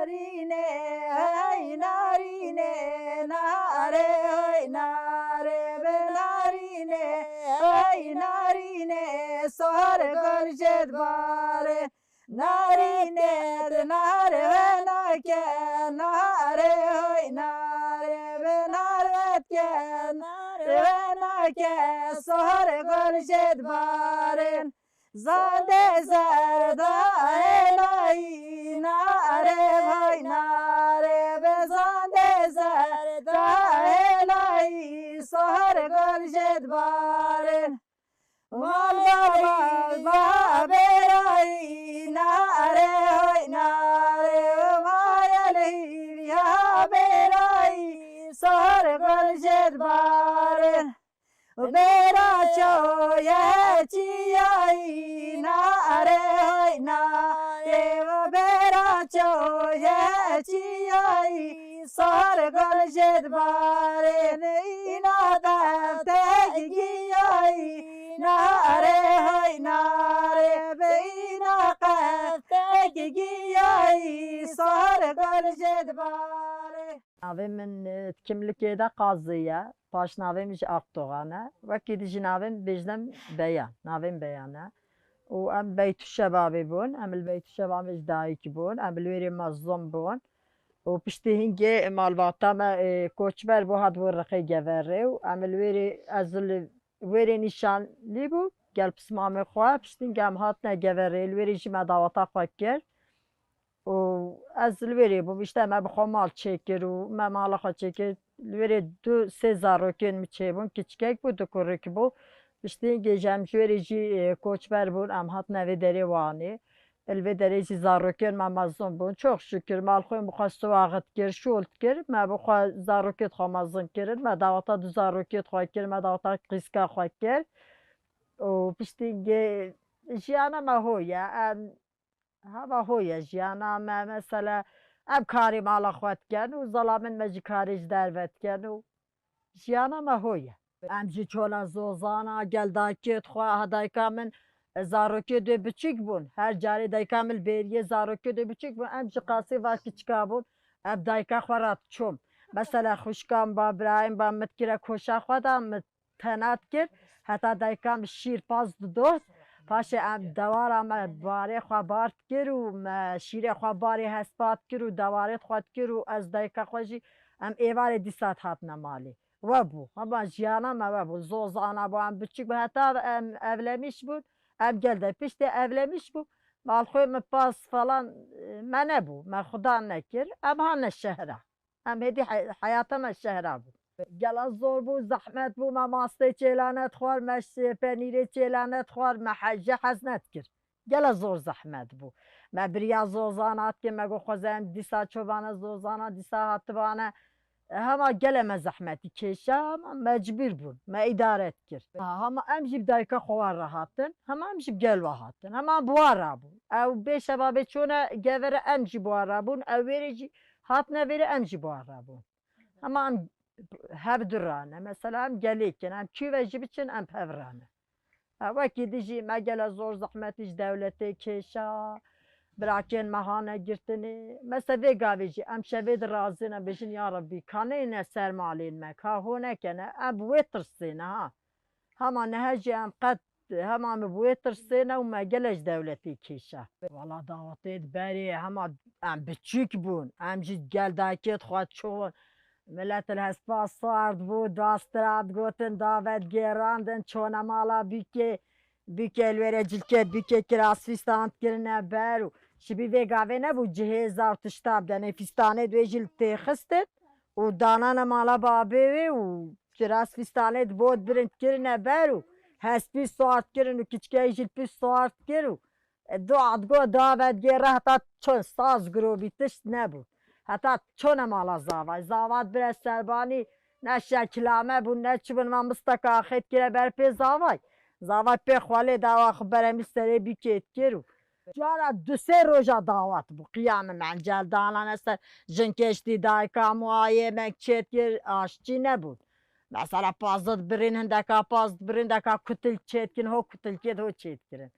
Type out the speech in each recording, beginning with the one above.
نارینه ای نارینه ناره ای ناره به نارینه ای نارینه سهر گرجت باره نارینه ناره و نکه ناره ای ناره به نارت که ناره و نکه سهر گرجت باره زنده زرده الهی ناره وای ناره به زنده زرده الهی سهر گرجت باره مال بابا برای ناره وای ناره مایلی بیا برای سهر گرجت باره برا چویه چیایی ناره های ناره و برا چویه چیایی سهر گلشت باره اینا دفته گیایی ناره های ناره به اینا قفته گیایی سهر گلشت باره ناوی من kimlikê de qazıya paş navê ji Aqtoğane wekî dijî navên bêjnem Beyan navên Beyan e û em beytûşebabê bûn em li beytûşebabê ji dayîkî bûn em li wêrê mezlûm bûn û piştî hîngê malbata me koçber bû hat bo Riqê Geverê û em li wêrê ez li wêrê nîşanlî bû gel pismamê xwe piştî em hatine Geverê li wêrê jî me daweta xwe kir û ez li wêrê bûm îşte me bi xwe mal çêkir û me mala xwe çêkir li wêrê du sê zarokên min çêbûn kiçikek bû du kurîk bû piştî hîngê ji em ji wêrê jî koçber bûn em hatine vê derê Wanê li vê derê jî zarokên me mezin bûn çok şükür malxwên bi xwe siwaxit kir şolt kir me bi xwe zarokê xwe mezin kirin me daweta du zarokê xwe kir me daweta qîska xwe kir û piştî hîngê jiyana me hoy ye em heva hoy ye jiyana me mesela em karê mala xwe dikin û zelamên me jî karê ji derve dikin û jiyana me hoy ye em jî çola zozana gel dayikê xwe dayika min zarokê dê biçîk bûn her carê dayika min li bêriyê zarokê dê biçîk bûn em ji qasî ve kiçika bûn ev dayika xwe re diçûm mesela xwişka min babirayê min mit kire koşa xwe da min tena dikir heta dayika min şîr paz didot paşê em dewara me barê xwe bar dikir û me şîrê xwe barê hespa dikir û dewarê xwe dikir û ez dayika xwe jî em êvarê dîsat hatine malê we bû hema jiyana me we bû zozana bû em biçûk bû heta em evlenîş bûn em gel de piştî evlenîş bû malxwê min pas falan me nebû me xuda nekir em hatine şehra em hêdî heyata me şehra bû gela zor bû zehmet bû me mastê çêla nedixwar me penîrê çêla nedixwar me ji hez nedikir gela zor zehmet bû me biriya zozana dikin me got xweze em dîsa çobane zozana dîsa hatibane hema gelê me zehmetî kêşa hema mecbûr bûn me îdare dikir hema em jî bi dayika xwe wa re hatin hema em jî bi gel we hatin hema bi wa re bûn ew bê şebabê çûne Geverê em jî bi wa re bûn ew wêrê jî hatine wêrê em jî bi wa re bûn hema em hev du rane mesela em gelêkin em çû ve jî biçin em hev rane wekî dijî me gele zor zehmetî ji dewletê kêşa birakên me hane girtinê mesela vê gavê jî em şevê de razî ne bêjin ya Rebbî kanêne ser malên me ka hûn nekene em bi wê tirsêne ha hema nehe jî em qet hema me bi wê tirsêne û me gele ji dewletê kêşa wala dawetê di berê hema em biçûk bûn em jî gel dayikê xwe çûn millet li hespa sard bû dastira digotin davet gêrandin çûne mala bîkê bîkê li wêrê cilkê bîkê kirasfîstan kirine ber û ji bî vê gavê nebû cihêza û tişta bide fîstanê di wê jî li tê xistin û danane mala babê wê û kirasfîstanê di bo birin kirine ber û hespî swar kirin û kiçikeyê jî li pî swar kir û digot davet gêre heta çûn saz girovî tişt nebû heta çûne mala zavay zavat bire serbanî ne şekilame bûn ne çi bûn me misteka axê dikire ber pê zavay zavay pê xwelê dawa xwe beremî serê bîkê dikir û cara du sê roja dawet bû qiyamê mencel danane ser jin kêştî dayika muayê me çê dikir aşçî nebûn mesela pazı birîn hindeka paz birîn hindeka kutil çê dikin ho kutilkê de ho çê dikirin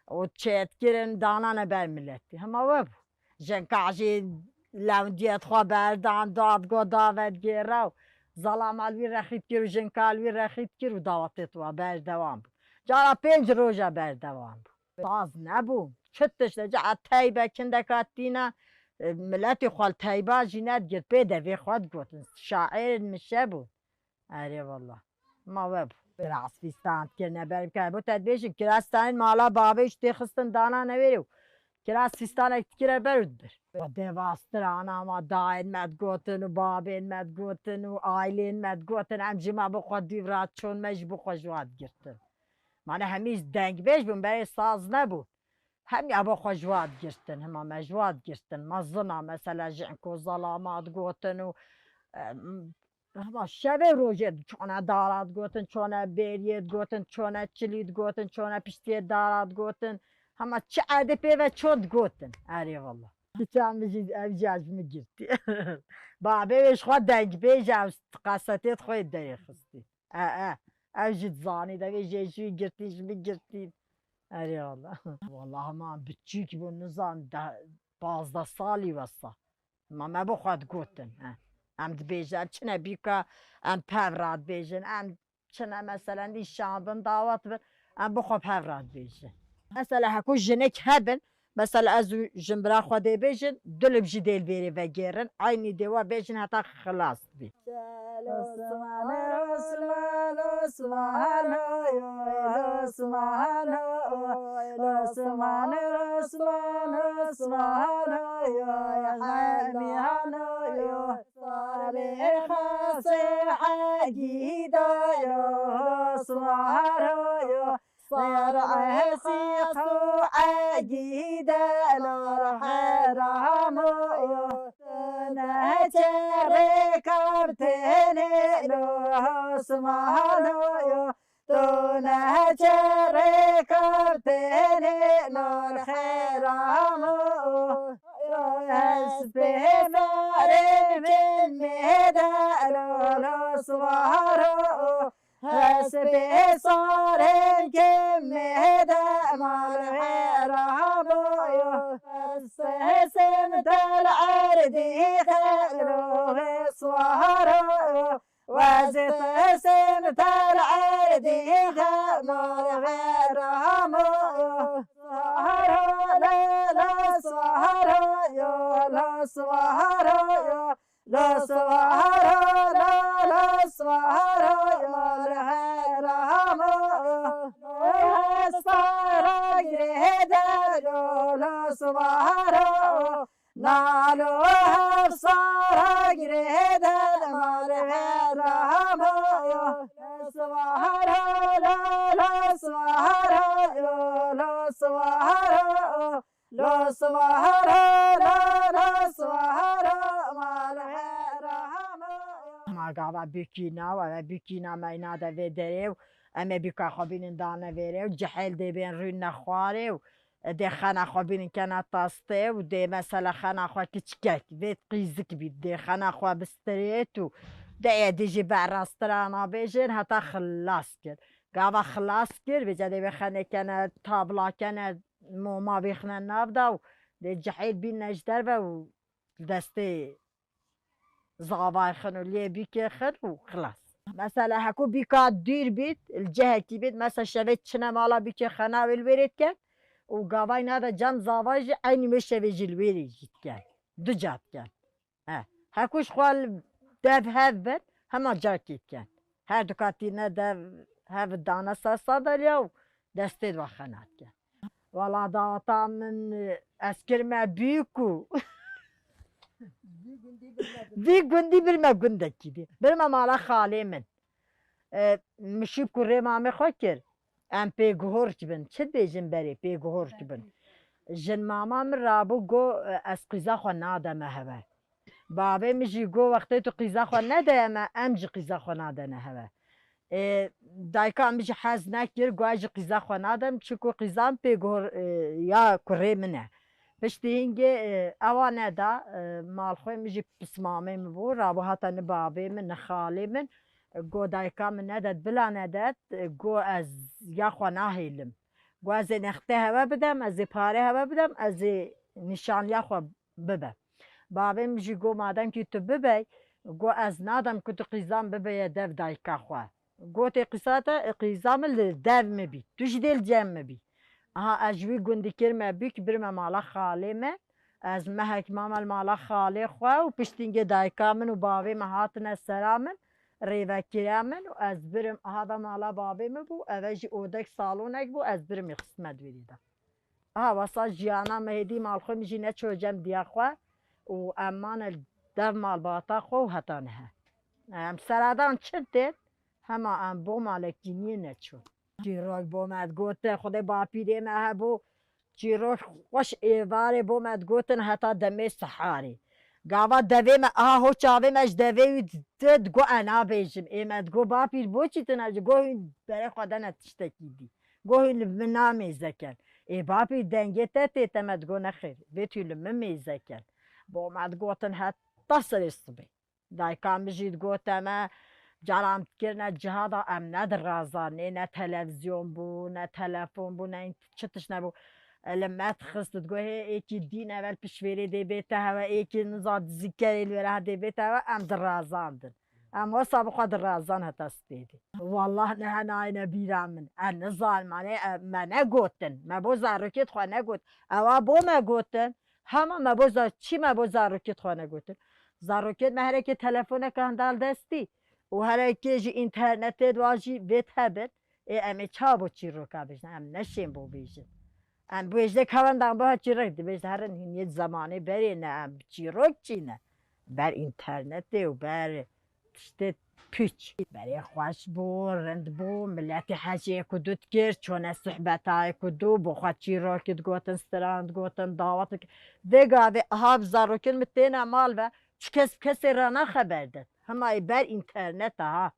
û çê dikirin danane ber milletî hema we bû jin ka jî لوندیت خوا بردان دادگاه دعوت گیره و زلام الوی رخیت گیر و جنک الوی رخیت گیر و دعوتت و بردوام بود جارا 5 روزه بردوام بود ساز نبود چتش لجا تایبه کندکات دینا ملت خوال تایبه جینت گرد پیده وی خود گوتن شاعر میشه بود اره والله ما وب biraz fistand kirne berim ki bu tedbişin kirastenin mala babı işte xıstin dana ne veriyor kiras fistan etkire berüdür devastır anama da inmet gotin babı inmet gotin aile inmet gotin emcima bu xod divrat çon mec bu xojvat girtin mane hemiz denk beş bun beri saz ne bu هم ابو خجوات گرتن هم مجوات گرتن مزنا مثلا جنکو ظلامات گوتن و ama şeve rojet çona darat gotin çona beriyet gotin çona çilit gotin çona piştiye darat gotin ama çadepe ve çod gotin ari vallah Geçen bir evcaz mı gitti. Babe ve şu denk bejam kasatet koy deri xısti. Evcid zani da ve jeju girti mi girti. Ari vallah. Vallahi ma bütçük bu nizam da bazda sali vasa. Ma bu xad gotin. ام دبیجن چنه بیکا ام پوراد بیجن ام چنه مثلا دی شامبن دعوت بن ام بخواب پوراد بیجن مثلا هکو جنک هبن مثلا از جنبرا خواده بیجن دلب جدیل بیری و گیرن aynı دیوا بیجن حتی خلاص بی Osman Osman Osman Osman Osman Osman Osman Osman صالح صحيدا يا صهر صار عسيق عجيدا الحرام نهجرك ابتني له صهر نهجرك ابتني له الحرام حسبي فارم المهدى لولا صهره حسبي صار كمهدى مال حرام سمت العرض خيره صهره وزت سمت العرض مال حرام صهره لا صهره لا صهره لا صهره لا صهره يا الحرام صهره جريده لا صهره نالو صهره جريده مال الحرام صهره لا صهره لا صهره لا صهره لا صهره مال الحرام ما قاعد بكينا ولا بكينا ما ينادى فيدريو اما بكا خابين دانا فيريو جحيل دي بين رينا خواريو دي خانا خابين كانت تاسطي ودي مثلا خانا خوا كتشكاك بيت قيزك بيت دي خانا خوا بستريتو دي ديجي بعراسترانا بيجين هتا خلاص كر قاعد خلاص كر بيجا دي بخاني كانت طابلا كانت ما بيخنا نابدا و دي جحيل بين نجدر و دستي زغاباي خنو ليه بيكي خن وخلاص مثلا هكو بيكا دير بيت الجهة كي بيت مثلا شبيت شنا مالا بيكي خناوي الويريت كان وقاباي نادا جام زغاباي عيني مش شبيج الويري جيت كان دو جات كان هكوش خوال داف هافبن هما جاكيت كان هر دكاتينا داف هاف الدانا صادر و دستي دوا خنات كان ولا داتا من اسكر ما بيكو دي قندي بالما قندك كده بالما مالا خالي من مشيب كوري مامي خوكر ام بيغور كبن چد بيجن بري بيغور كبن جن ماما من رابو جو اس قيزا خو نادا مهبه بابي مجي جو وقتي تو قيزا خو نادا ما امجي قيزا خو نادا نهبه دايكا مجي حاز ناكر گواجي قيزا خو نادم چكو قيزام بيغور يا كوري منه پشتی اینگه اوانه دا مال خوی میجی پسمامه مبو رابو هاتا نبابه من نخالی من گو دایکا من ندد بلا ندد گو از یا خوا ناهیلم گو از نخته هوا بدم از پاره هوا بدم از نشان یا خوا ببم بابم جی گو مادم که تو ببی گو از نادم که تو قیزام ببی دف دایکا خواه گو تی قیساتا قیزام دف مبی توش دیل جم مبی ها اجوی گندی کرمه بی که برم مالا خاله من از مهک ماما مالا خاله خواه و پشتینگه دایکا من و بابی مهاتن سرامن ریوه کرامن و از برم هذا مالا بابی مبو اوجی اودک سالونک بو از برم قسمت ویدم واسه جیانا مهدی مال خو میجی نچو جم دیا خو و امان دو مال باتا خو هتا نه ام سرادان چنته هما ام بو مالک جینی نچو جیروک بومد گوته خود با پیری مه بو جیروک خوش ایواره بومد گوتن هتا دمی سحاری گاوا دوی ما هو چاوی مش دوی دد گو انا بیجم ایمد گو با پیر بو چی تنج گو بره خدا نتشتکی دی گو نامی زکن ای باپی دنگه تی تمد گو نخیر ویتیل ممیزه کن با مد گوتن حتی سرستبی دای کام بجید گوتم جرام کرد جهادا ام ندر رازانه نه تلویزیون بو نه تلفن بو نه چتش نبو لما تخصت گوه ایکی دین اول پشویری دی بیته و ایکی نزاد ذکری الوره دی بیته و ام در رازاندن اما صاحب خود رازان هتستیدی والله نه ناینه بیرم من نزال من نگوتن ما بو زاروکت خو نگوت اوا بو ما گوتن همه ما بو چی ما بو زاروکت خو نگوتن زاروکت ما هر کی تلفن کندال دستی و هر کی جی اینترنت دواجی بیت هبت امی چا بو چی رو کابش ام نشیم بو بیجه ام بوجده کواندم با چی رو دی بیجده هر یه زمانی بری نه ام چی رو چی نه بر اینترنت و بر işte piç. Beri خوش بو رند بو ملتی حاجی کدوت کرد چون صحبت های کدو بو خاطی را کد گوتن استراند گوتن دعوت دگاوی هاب زاروکن متینا مال و کس را نخبر داد همه بر اینترنت ها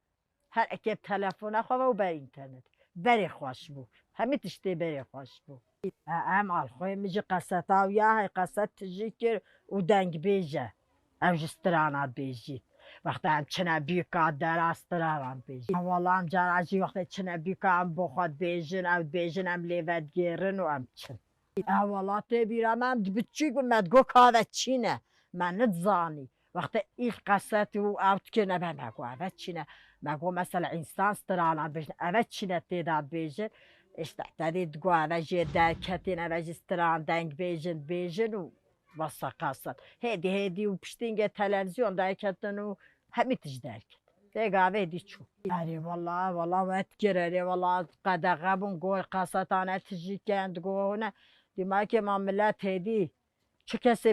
هر اکیب تلفن خواه و بر اینترنت بری خوش بو همه تشتی بری خوش بو هم آلخوی میجی قصت ها و یا های قصت تجی کرد و دنگ بیجه او جسترانات بیجی وقتی هم چنه بیکا در استرارم بیجن والله هم جراجی وقتی چنه بیکا هم بخواد بیجن او بیجن هم لیوت گیرن و هم چن والله تبیرم هم بچیک بمد گو کاوه چینه من ندزانی وقتی ایخ قصت و اوت کنه به مگو اوه چینه مگو مثلا انسان استرارم بیجن اوه چینه تیداد بیجن işte dedi guavacı derketin eveci stran denk bejin u vasa kasat hedi u piştinge televizyon derketin u hemitiş derket de gave di çu ari vallahi vet gireri vallahi qadağabun gol kasatane tijikend gona demek ki millet hedi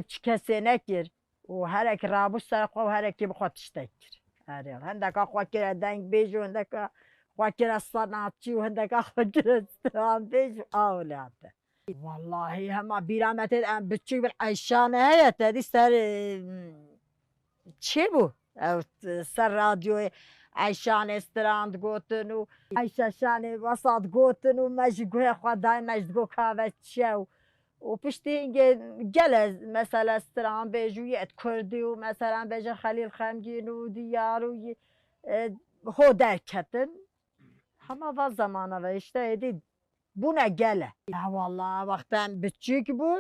çikesine gir u her ek rabus sarqa her ek bu xatiştekir ari hendaka xakir denk bejin deka خواکر صنعتی و هندک خواکر استرانتیش آولاده والله هما بیرامت ام بچی بر عیشانه هیت دی سر چی بو سر رادیو عیشان استراند گوتن و عیشان وسط گوتن و مجگوه خدای مجگو کاوه چیو و پشتی اینگه گله مثلا استران بیجویت کردی و مثلا بیجه خلیل خمگین و دیار و هو درکتن همه و زمانه و işte edin buna gele. Ya vallahi vakten küçük bu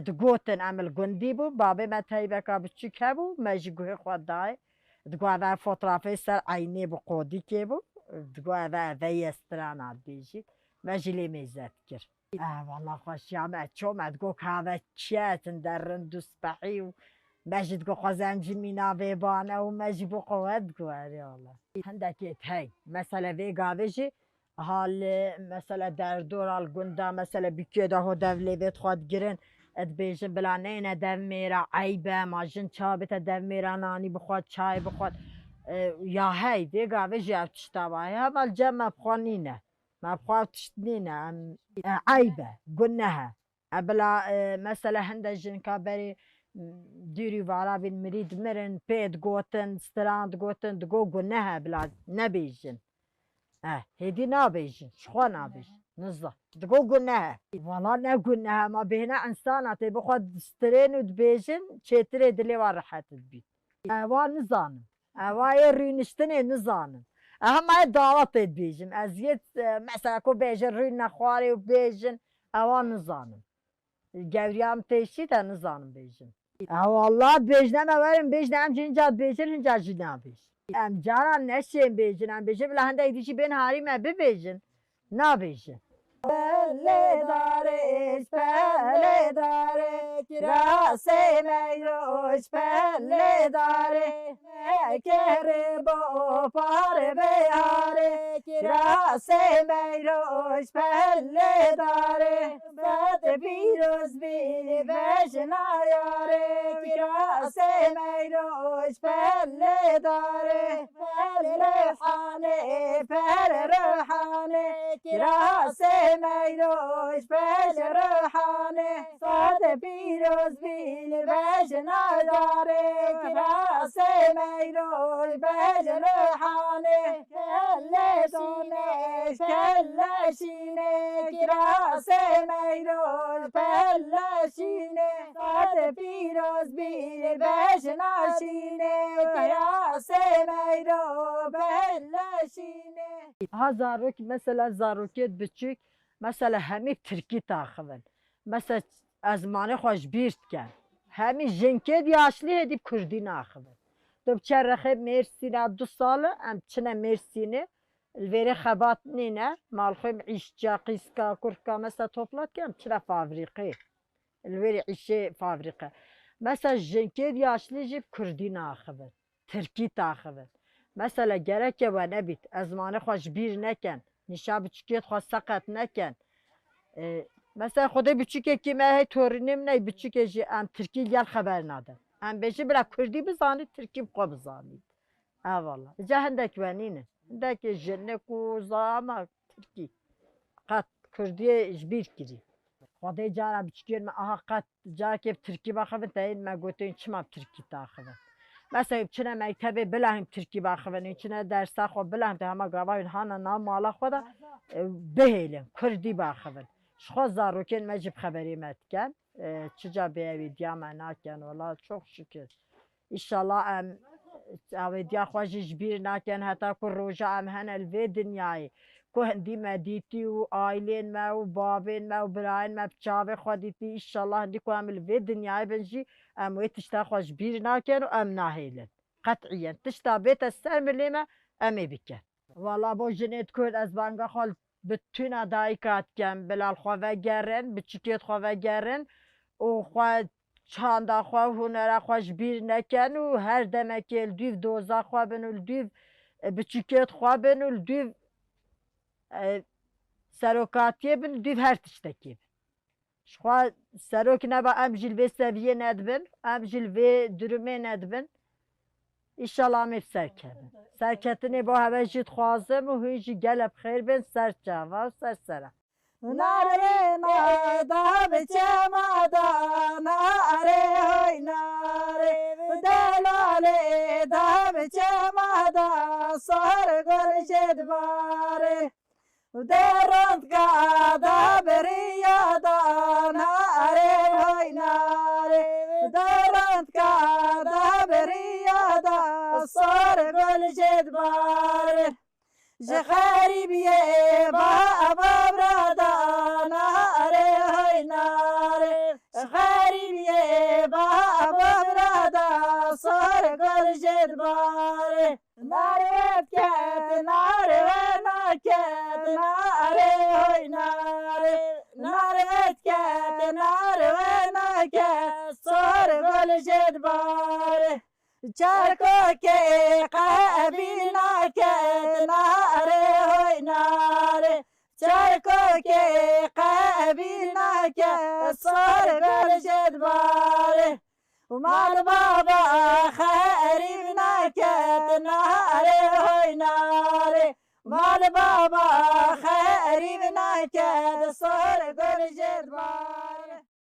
دگوتن عمل گندی بو بابی من تایبه که بچیک هبو مجگوه خود دای دگو اول فوترافی سر عینی بو قودی که بو دگو اول استرانات بیجی مجلی میزد کر والله خوشی همه چوم دگو که همه چیتن در رندوس بحی و مجد گو خزنجی مینا وی بانه و مجی بو قوت گو والله هندکی هی مثلا وی گاویجی حال مثلا در دورال گنده مثلا بیکی ده و دولی وید خود گرن اد بیجن بلا نه دو میرا عیبه ماجن چابت دو میرا نانی بخواد چای بخواد یا هی وی گاویجی او تشتاوای همال جمع بخوانینه ما بخواد تشتنینه عیبه گنه بلا مثلا هنده جن کابری دیری وارا بین مرید مرن پید گوتن ستراند گوتن دگو گنه بلا نبیجن هدی نبیجن شخوا نبیجن نزا دگو گنه والا نه گنه ما بهنا انسانات بخواد سترین و دبیجن چتره دلی وار راحت بید وان نزانم وای رینشتنه نزانم اما دعوت بیجن ازیت مثلا کو بیجن رین نخواری و بیجن وان نزانم گوریام تیشی تا نزانم بیجن والله بیشتر نبریم بیشتر همچین جاد بیشتر این جاشی نبیش ام جانا نشیم بیشتر ام بیشتر بله هنده ایدیشی بین حریم ببیشن نبیشن پله دارش پله داره کراس میروش پله داره کره با پاره بیاره کراس میروش پله داره بد پیروز بی بش نیاره کراس میروش پله داره پل روحانه پل روحانه کراس میروش بش روحانه صد پیروز بیل بش نداره کراس میروش بش روحانه کلشینه کلشینه کراس میروش کلشینه صد پیروز بیل بش نشینه کراس میروش کلشینه ها زاروک مثلا زاروکیت بچیک مثلا همه ترکی تاخون مثلا از مانه خوش بیرت کن همه جنکید یاشلی هدیب کردی ناخون دو بچرخه مرسینه 2 ساله ام چنه مرسینه الوری خبات نینه مالخویم عیشجا قیسکا کرکا مثلا توپلات کم چنه فابریقه الوری عیشه فابریقه مثلا جنکید یاشلی جیب کردی ناخون ترکی تاخون مثلا gerek و نبید از مانه خوش بیر نکن نشا بچکیت خواه سقط نکن مثلا خدا بچکه که من تورینم نه بچکه جی ام ترکی گل خبر ندارم ام بشه برا کردی بزانید ترکی بقا بزانید والله جا هندک ونینه هندک جنک و زاما ترکی قد کردی جبیر کری خدا جارا بچکه من آها قد جارا که ترکی بخواه تاین ما گوتین چما ترکی تاخوه مثلا چنه مکتبه بلهم ترکی بخوانیم چنه درس خو بلهم تا همه گواهی هانا نام مالا خدا بهیلم کردی بخوان شخص زاروکن مجب خبری متکن چجا بیاویدیا مناکن والله çok şükür İnşallah ام اویدیا خوشش بیر نکن حتی که روژا ام هن الوی دنیای که هندی مدیتی و آیلین ما و بابین ما و براین ما بچاوه خودیتی ایشالله هندی که هم الوی دنیای بنجی ام وی تشتا خوش بیر نکن و ام نهیلن قطعیا تشتا بیت السر ملیمه امی بکن والا با جنید کرد از بانگا خال بتون ادایی کات کن بلال خواه گرن بچکیت خواه گرن و خواه چاندا خواه هنر خوش بیر نکن و هر دمک الدیو دوزا خواه بن الدیو بچکیت خواه بن الدیو سروکاتیه بن الدیو هر تشتکی خواه سروک نبا ام جلوه سویه ندبن ام جلوه درمه ندبن İnşallah hep serketin. Serketini bu hava jit xwazim û hûn jî gelek xêr bin ser çava ser sera. Nare nada biçema da nare hoy nare delale da biçema da sar gol jedbare derant ga da beriya da nare hoy nare derant ga da beriya da sar gol jedbare جخریبیه با ابراد ناره های ناره جخریبیه با ابراد سر گل جدباره ناره کت ناره نکت ناره های ناره ناره کت ناره نکت سر گل جدباره چرکو که قبیل نکت ناره های ناره چرکو که قبیل نکت سر گل جدباره مال بابا خریب نکت ناره های ناره مال بابا خریب نکت سر گل جدباره